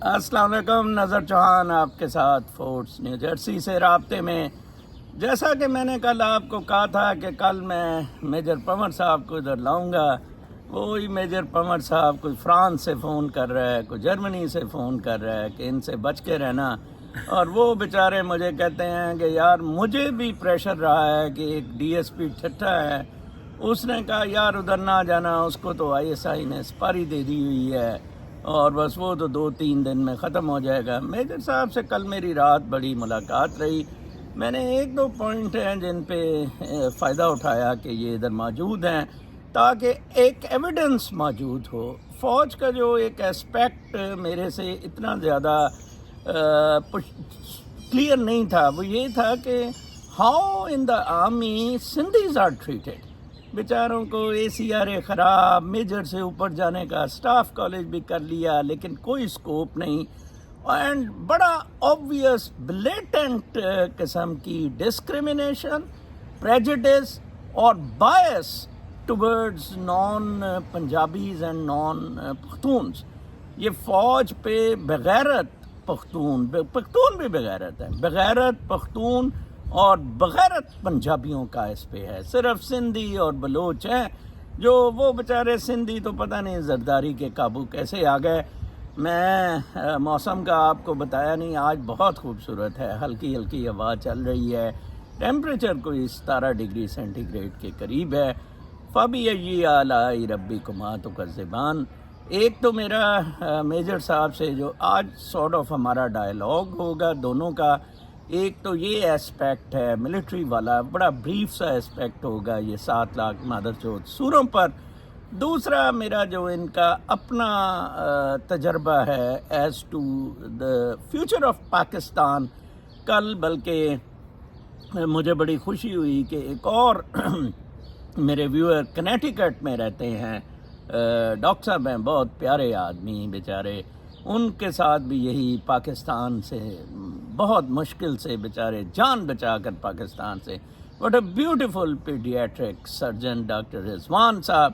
السلام علیکم، نظر چوہان آپ کے ساتھ فورٹس نیو جرسی سے رابطے میں. جیسا کہ میں نے کل آپ کو کہا تھا کہ کل میں میجر پنور صاحب کو ادھر لاؤں گا. وہی میجر پنور صاحب کوئی فرانس سے فون کر رہا ہے، کوئی جرمنی سے فون کر رہا ہے کہ ان سے بچ کے رہنا. اور وہ بیچارے مجھے کہتے ہیں کہ یار مجھے بھی پریشر رہا ہے کہ ایک ڈی ایس پی ٹھٹا ہے، اس نے کہا یار ادھر نہ جانا، اس کو تو آئی ایس آئی نے سپاری دے دی ہوئی ہے اور بس وہ تو 2-3 دن میں ختم ہو جائے گا. میجر صاحب سے کل میری رات بڑی ملاقات رہی. میں نے 1-2 پوائنٹ ہیں جن پہ فائدہ اٹھایا کہ یہ ادھر موجود ہیں تاکہ ایک ایویڈنس موجود ہو. فوج کا جو ایک اسپیکٹ میرے سے اتنا زیادہ کلیئر نہیں تھا وہ یہ تھا کہ how in the army Sindhis are treated. بیچاروں کو اے سی آر اے خراب، میجر سے اوپر جانے کا اسٹاف کالج بھی کر لیا لیکن کوئی سکوپ نہیں، اینڈ بڑا آبویس بلیٹنٹ قسم کی ڈسکریمنیشن، پریجڈس اور bias towards non Punjabis and non Pakhtuns. یہ فوج پہ بغیرت پختون بھی بغیرت ہے، بغیرت پختون اور بغیرت پنجابیوں کا اس پہ ہے. صرف سندھی اور بلوچ ہیں جو وہ بیچارے سندھی تو پتہ نہیں زرداری کے قابو کیسے آ گئے. میں موسم کا آپ کو بتایا نہیں، آج بہت خوبصورت ہے، ہلکی ہلکی ہوا چل رہی ہے، ٹیمپریچر کوئی 17 ڈگری سینٹی گریڈ کے قریب ہے. فَبِأَيِّ آلَاءِ رَبِّكُمَا تُكَذِّبَانِ. ایک تو میرا میجر صاحب سے جو آج سارٹ آف ہمارا ڈائلاگ ہوگا دونوں کا، ایک تو یہ اسپیکٹ ہے ملٹری والا، بڑا بریف سا اسپیکٹ ہوگا یہ 7 لاکھ مادر چوت سوروں پر. دوسرا میرا جو ان کا اپنا تجربہ ہے as to the future of Pakistan. کل بلکہ مجھے بڑی خوشی ہوئی کہ ایک اور میرے ویور کنیٹیکٹ میں رہتے ہیں، ڈاکٹر صاحب ہیں، بہت پیارے آدمی بیچارے، ان کے ساتھ بھی یہی پاکستان سے بہت مشکل سے بیچارے جان بچا کر پاکستان سے، what a beautiful paediatric surgeon doctor Rizwan sahib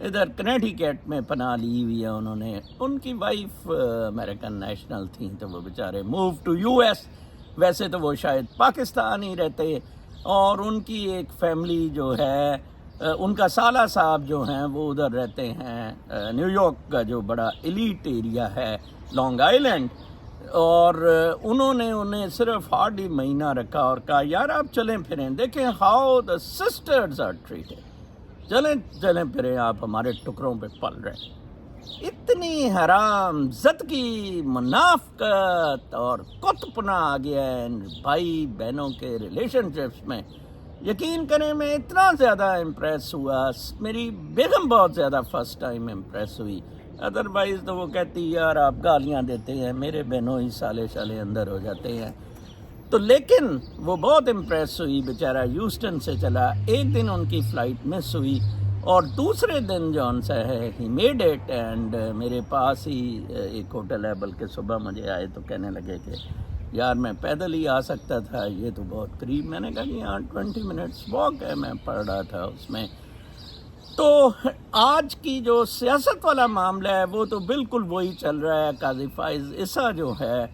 ادھر کنیٹیکٹ میں پناہ لی ہوئی ہے. انہوں نے، ان کی وائف امریکن نیشنل تھیں تو وہ بیچارے موو ٹو یو ایس، ویسے تو وہ شاید پاکستان ہی رہتے، اور ان کی ایک فیملی جو ہے، ان کا سالہ صاحب جو ہیں وہ ادھر رہتے ہیں نیو یارک کا جو بڑا ایلیٹ ایریا ہے لانگ آئیلینڈ، اور انہوں نے انہیں صرف ہارڈلی مہینہ رکھا اور کہا یار آپ چلیں پھریں، دیکھیں how the sisters are treated, چلیں پھریں، آپ ہمارے ٹکڑوں پہ پل رہے ہیں. اتنی حرام زدگی، منافقت اور کتپنا آ گیا ہے ان بھائی بہنوں کے ریلیشن شپس میں. یقین کریں میں اتنا زیادہ امپریس ہوا، میری بیگم بہت زیادہ فرسٹ ٹائم امپریس ہوئی، ادروائز تو وہ کہتی یار آپ گالیاں دیتے ہیں، میرے بہنوں ہی سالے اندر ہو جاتے ہیں. تو لیکن وہ بہت امپریس ہوئی، بیچارہ ہیوسٹن سے چلا، ایک دن ان کی فلائٹ مس ہوئی اور دوسرے دن جون سا ہے ہی میڈ اٹ، اینڈ میرے پاس ہی ایک ہوٹل ہے، بلکہ صبح مجھے آئے تو کہنے لگے کہ یار میں پیدل ہی آ سکتا تھا، یہ تو بہت قریب. میں نے کہا کہ یہاں 20 منٹس واک ہے، میں پڑھ رہا تھا اس میں. تو آج کی جو سیاست والا معاملہ ہے وہ تو بالکل وہی چل رہا ہے. قاضی فائز عیسیٰ جو ہے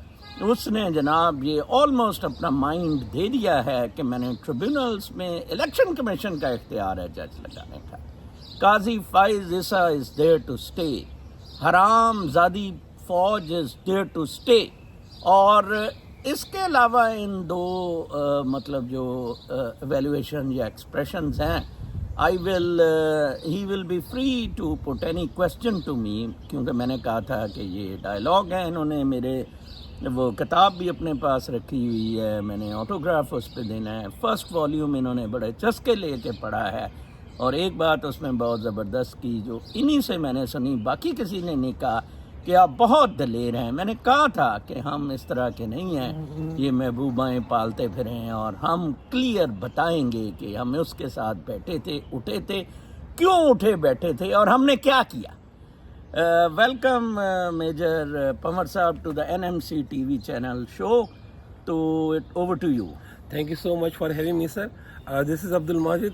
اس نے جناب یہ آلموسٹ اپنا مائنڈ دے دیا ہے کہ میں نے ٹریبیونلز میں الیکشن کمیشن کا اختیار ہے جج لگانے کا. قاضی فائز عیسیٰ از دیئر ٹو اسٹے، حرام زادی فوج از دیئر ٹو اسٹے. اور اس کے علاوہ ان دو مطلب جو ایویلویشن یا ایکسپریشنز ہیں، he will be free to put any question to me، کیونکہ میں نے کہا تھا کہ یہ ڈائلاگ ہے. انہوں نے میرے وہ کتاب بھی اپنے پاس رکھی ہوئی ہے، میں نے آٹوگراف اس پہ دینا ہے. فرسٹ والیوم انہوں نے بڑے چسکے لے کے پڑھا ہے، اور ایک بات اس میں بہت زبردست کی جو انہی سے میں نے سنی، باقی کسی نے نہیں کہا، کہ آپ بہت دلیر ہیں. میں نے کہا تھا کہ ہم اس طرح کے نہیں ہیں، یہ محبوبائیں پالتے پھریں، اور ہم کلیئر بتائیں گے کہ ہم اس کے ساتھ بیٹھے تھے، اٹھے تھے، کیوں اٹھے بیٹھے تھے، اور ہم نے کیا کیا. Welcome major Panwar sahib to the NMC TV channel show. تو over to you. Thank you so much for having me, sir. This is Abdul Majid.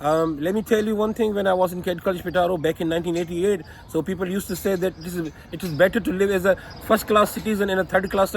Let me tell you one thing. When I was in Ked College Pitaro back in 1988, so people used to say that it is better to live as a first-class citizen in a third-class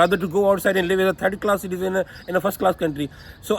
rather to go outside and live as a third-class citizen in a first-class country. So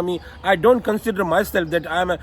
army, I don't consider myself that I am a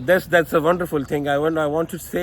that's a wonderful thing. I want to say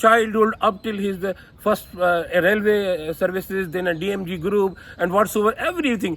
childhood up till his first railway services, then a DMG group and whatsoever, everything.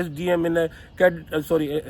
SDM in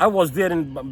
I was there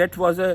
that was a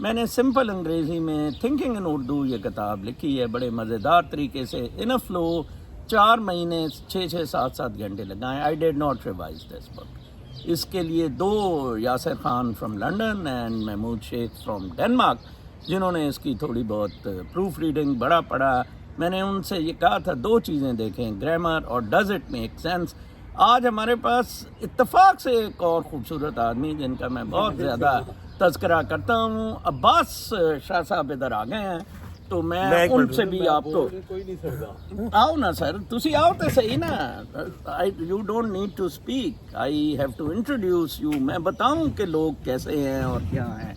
میں نے simple انگریزی میں thinking in Urdu یہ کتاب لکھی ہے بڑے مزیدار طریقے سے ان اے فلو. 4 مہینے 6-7 گھنٹے لگائے. I did not revise this book. اس کے لیے 2 Yasir Khan from London and Mahmood Sheikh from Denmark جنہوں نے اس کی تھوڑی بہت پروف ریڈنگ بڑا پڑھا. میں نے ان سے یہ کہا تھا 2 چیزیں دیکھیں, گرامر اور ڈز اٹ میک سینس. آج ہمارے پاس اتفاق سے ایک اور خوبصورت آدمی جن کا میں بہت زیادہ تذکرہ کرتا ہوں, عباس شاہ صاحب ادھر آ گئے ہیں, تو میں ان سے بھی آپ کو آؤ نا سر, تسی آؤ تو صحیح نا. You don't need to speak, I have to introduce you. میں بتاؤں کہ لوگ کیسے ہیں اور کیا ہیں.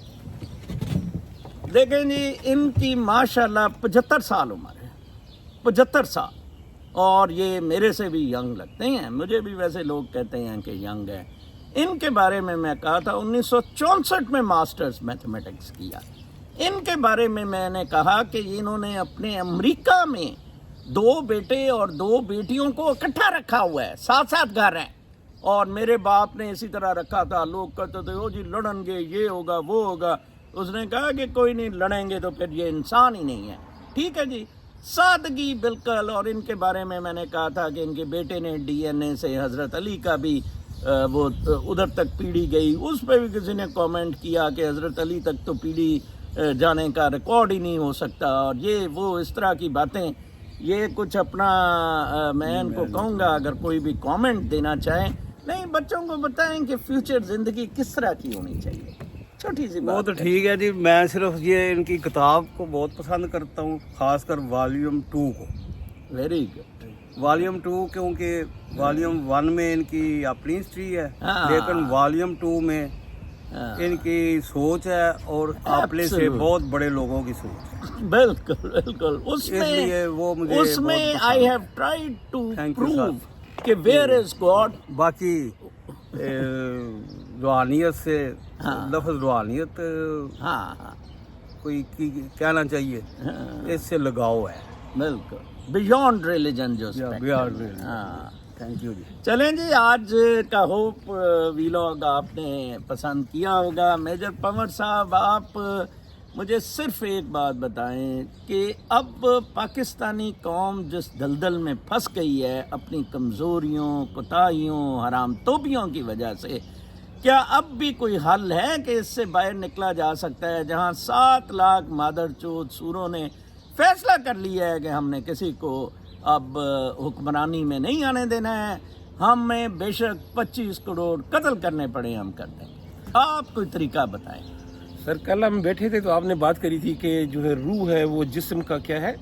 دیکھیں جی, ان کی ماشاءاللہ 75 سال عمر ہے, 75 سال, اور یہ میرے سے بھی ینگ لگتے ہیں. مجھے بھی ویسے لوگ کہتے ہیں کہ ینگ ہے. ان کے بارے میں کہا تھا 1964 میں ماسٹرز میتھمیٹکس کیا. ان کے بارے میں نے کہا کہ انہوں نے اپنے امریکہ میں 2 بیٹے اور 2 بیٹیوں کو اکٹھا رکھا ہوا ہے, 7 گھر ہیں, اور میرے باپ نے اسی طرح رکھا تھا. لوگ کہتے تھے او جی لڑیں گے, یہ ہوگا وہ ہوگا. اس نے کہا کہ کوئی نہیں, لڑیں گے تو پھر یہ انسان ہی نہیں ہے. ٹھیک ہے جی, سادگی بالکل. اور ان کے بارے میں نے کہا تھا کہ ان کے بیٹے نے DNA سے حضرت علی کا بھی وہ ادھر تک پیڑھی گئی. اس پہ بھی کسی نے کامنٹ کیا کہ حضرت علی تک تو پیڑھی جانے کا ریکارڈ ہی نہیں ہو سکتا, اور یہ وہ اس طرح کی باتیں. یہ کچھ اپنا میں ان کو کہوں گا اگر کوئی بھی کامنٹ دینا چاہیں, نہیں بچوں کو بتائیں کہ فیوچر زندگی کس طرح کی ہونی چاہیے. چھوٹی سی وہ بات تو ہے. ٹھیک ہے جی, میں صرف یہ ان کی کتاب کو بہت پسند کرتا ہوں, خاص کر والیوم 2 کو. Very good. والیوم 2 کیونکہ والیوم 1 میں ان کی اپنی ہسٹری ہے, ہاں. لیکن والیوم 2 میں ان کی سوچ ہے اور اپنے سے بہت بڑے لوگوں کی سوچ ہے. بالکل بالکل. اس لیے وہ مجھے اس میں بہت پسند آئی ہے. Have tried to Thank you, prove sir. کہ ویئر از گاڈ. باقی روحانیت سے لفظ روحانیت ہاں کوئی کہنا چاہیے, اس سے لگاؤ ہے. بالکل, بیونڈ ریلیجن جو beyond religion. ہاں. تھینک یو جی. چلیں جی, آج کا ہوپ ویلاگ آپ نے پسند کیا ہوگا. میجر پنور صاحب, آپ مجھے صرف ایک بات بتائیں کہ اب پاکستانی قوم جس دلدل میں پھنس گئی ہے اپنی کمزوریوں, کوتاہیوں, حرام توبیوں کی وجہ سے, کیا اب بھی کوئی حل ہے کہ اس سے باہر نکلا جا سکتا ہے, جہاں 7 لاکھ مادر چود سوروں نے فیصلہ کر لیا ہے کہ ہم نے کسی کو اب حکمرانی میں نہیں آنے دینا ہے, ہمیں بے شک 25 کروڑ قتل کرنے پڑے ہم کر دیں گے. آپ کوئی طریقہ بتائیں. سر کل ہم بیٹھے تھے تو آپ نے بات کری تھی کہ جو ہے روح ہے وہ جسم کا کیا ہے,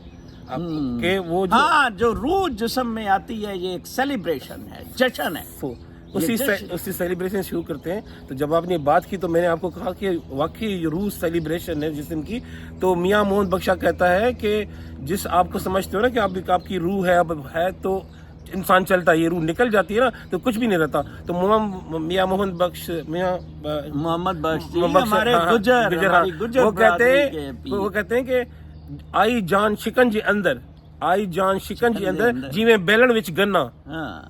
کہ وہ ہاں, جو روح جسم میں آتی ہے یہ ایک سیلیبریشن ہے, جشن ہے. اسی سیلیبریشن شروع کرتے ہیں. تو جب آپ نے بات کی تو میں نے آپ کو کہا کہ واقعی روح سیلیبریشن ہے جسم کی. تو میاں محمد بخشا کہتا ہے کہ جس آپ کو سمجھتے ہو نا کہ آپ کی روح ہے, اب ہے تو انسان چلتا ہے, یہ روح نکل جاتی ہے نا تو کچھ بھی نہیں رہتا. تو میاں محمد بخش محمد بخش ہمارے گجر وہ کہتے ہیں کہ آئی جان شکنجی اندر جی میں بیلن وچ گنا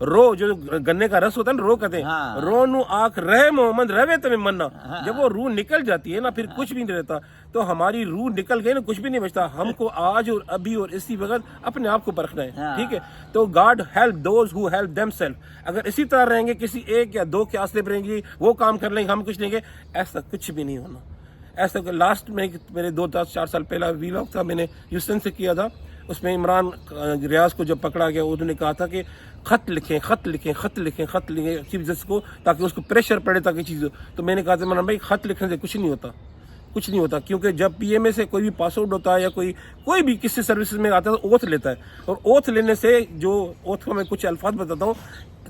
رو, جو گنے کا رس ہوتا ہے نا رو کہتے ہیں, رو نو آنکھ رہے محمد رہے تمہیں مننا. جب وہ روح نکل جاتی ہے نا پھر کچھ بھی نہیں رہتا. تو ہماری روح نکل گئی نا کچھ بھی نہیں بچتا. ہم کو آج اور ابھی اور اسی وقت اپنے آپ کو پرکھنا ہے, ٹھیک ہے. تو God help those who help them self. اگر اسی طرح رہیں گے, کسی 1 یا 2 کے آسرے پر رہیں گے, وہ کام کر لیں گے, ہم کچھ لیں گے, ایسا کچھ بھی نہیں ہونا. ایسا کہ لاسٹ میں میرے 2-4 سال پہلا ویلاگ تھا, میں نے ہیوسٹن سے کیا تھا. اس میں عمران ریاض کو جب پکڑا گیا انہوں نے کہا تھا کہ خط لکھیں چیف جسٹس کو, تاکہ اس کو پریشر پڑے تاکہ چیز. تو میں نے کہا تھا عمران بھائی خط لکھنے سے کچھ نہیں ہوتا, کیونکہ جب PMA سے کوئی بھی پاس آؤٹ ہوتا ہے یا کوئی بھی کسی سروسز میں آتا ہے تو اوتھ لیتا ہے, اور اوتھ لینے سے جو اوتھ کو میں کچھ الفاظ بتاتا ہوں.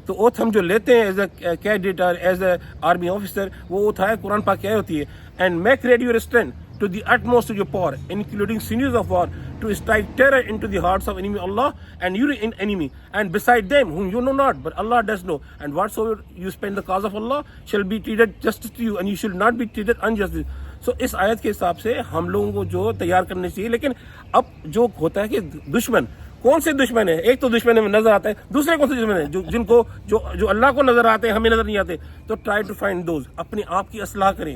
تو اوتھ ہم جو لیتے ہیں ایز اے کیڈٹ اور ایز اے آرمی آفیسر, وہ اوتھ ہے قرآن پاک کیا ہوتی ہے, and make ready your strength to the utmost of your power, including sinews of war, to strike terror into the hearts of enemy Allah and your enemy, and beside them whom you know not, but Allah does know. And whatsoever you spend the cause of Allah shall be treated justice to you, and you should not be treated unjustly. So اس آیت کے حساب سے ہم لوگوں کو جو تیار کرنے چاہیے. لیکن اب جو ہوتا ہے کہ دشمن کون سے دشمن ہے, ایک تو دشمن نظر آتا ہے, دوسرے کون سے دشمن ہے جن کو جو اللہ کو نظر آتے ہیں ہمیں نظر نہیں آتے. تو ٹرائی ٹو فائنڈ دوز, اپنے آپ کی اصلاح کریں.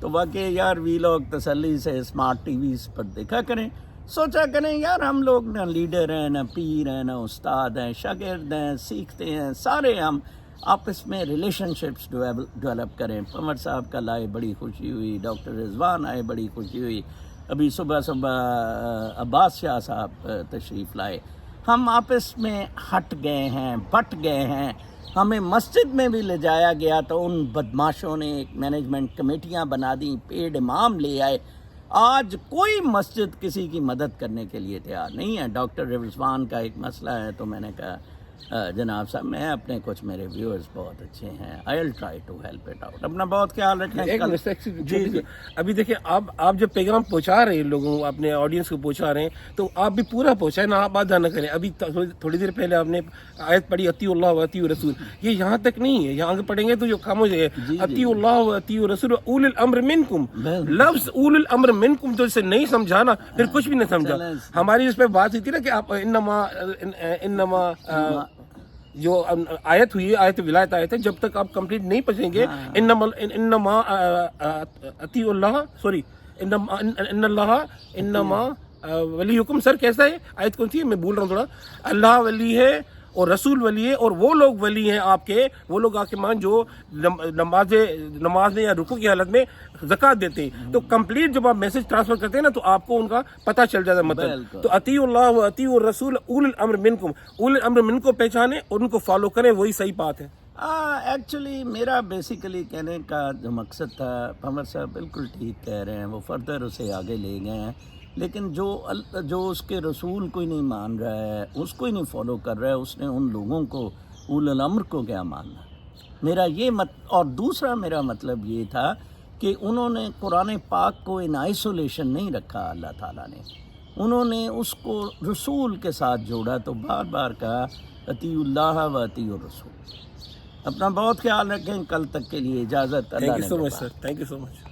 تو واقعی یار وی لوگ تسلی سے اسمارٹ ٹی ویز پر دیکھا کریں، سوچا کریں یار ہم لوگ نہ لیڈر ہیں، نہ پیر ہیں، نہ استاد ہیں، شاگرد ہیں، سیکھتے ہیں، سارے ہم آپس میں ریلیشن شپس ڈیولپ کریں. قمر صاحب کل آئے بڑی خوشی ہوئی، ڈاکٹر رضوان آئے بڑی خوشی ہوئی، ابھی صبح عباس شاہ صاحب تشریف لائے. ہم آپس میں ہٹ گئے ہیں، بٹ گئے ہیں. ہمیں مسجد میں بھی لے جایا گیا تو ان بدماشوں نے ایک مینجمنٹ کمیٹیاں بنا دیں، پیڈ امام لے آئے. آج کوئی مسجد کسی کی مدد کرنے کے لیے تیار نہیں ہے. ڈاکٹر رضوان کا ایک مسئلہ ہے تو میں نے کہا جناب صاحب میں اپنے کچھ میرے ویورز بہت اچھے ہیں، I will try to help it out. اپنا بہت خیال رکھیں. جی ابھی دیکھیں آپ جب پیغام پہنچا رہے ہیں لوگوں کو، اپنے آڈینس کو پہنچا رہے ہیں تو آپ بھی پورا پہنچائیں نا، آپ آدھا نہ کریں. ابھی تھوڑی دیر پہلے آپ نے آیت پڑھی اطیعوا اللہ و اطیعوا الرسول، یہ یہاں تک نہیں ہے، یہاں آگے پڑھیں گے تو جو خاموش ہے اطیعوا اللہ و اطیعوا الرسول اولي الامر منکم. لفظ اولي الامر منکم تو اسے نہیں سمجھانا پھر کچھ بھی نہیں سمجھا. ہماری اس پہ بات ہوئی تھی نا کہ آپ انما جو آیت ہوئی، آیت ولایت آیت ہے، جب تک آپ کمپلیٹ نہیں پہنچیں گے انما اطیعوا اللہ، سوری ان اللہ انما ولیکم. سر کیسا ہے آیت کون سی ہے؟ میں بھول رہا ہوں تھوڑا. اللہ ولی ہے اور رسول ولی ہے اور وہ لوگ ولی ہیں آپ کے، وہ لوگ آپ کے مان جو نماز میں یا رکوع کی حالت میں زکوٰۃ دیتے ہیں. تو کمپلیٹ جب آپ میسج ٹرانسفر کرتے ہیں نا تو آپ کو ان کا پتہ چل جاتا ہے مطلب. تو اطیعوا اللہ و اطیعوا الرسول اولی الامر منکم، اولی الامر منکم کو پہچانیں اور ان کو فالو کریں، وہی صحیح بات ہے. ایکچولی میرا بیسیکلی کہنے کا جو مقصد تھا، قمر صاحب بالکل ٹھیک کہہ رہے ہیں، وہ فردر اسے آگے لے گئے ہیں. لیکن جو اس کے رسول کو ہی نہیں مان رہا ہے، اس کو ہی نہیں فالو کر رہا ہے، اس نے ان لوگوں کو اولو الامر کو کیا ماننا. میرا یہ اور دوسرا میرا مطلب یہ تھا کہ انہوں نے قرآن پاک کو ان آئسولیشن نہیں رکھا. اللہ تعالیٰ نے انہوں نے اس کو رسول کے ساتھ جوڑا، تو بار بار کہا اطیعوا اللہ و اطیعوا الرسول. اپنا بہت خیال رکھیں. کل تک کے لیے اجازت. Thank you so much sir, thank you so much.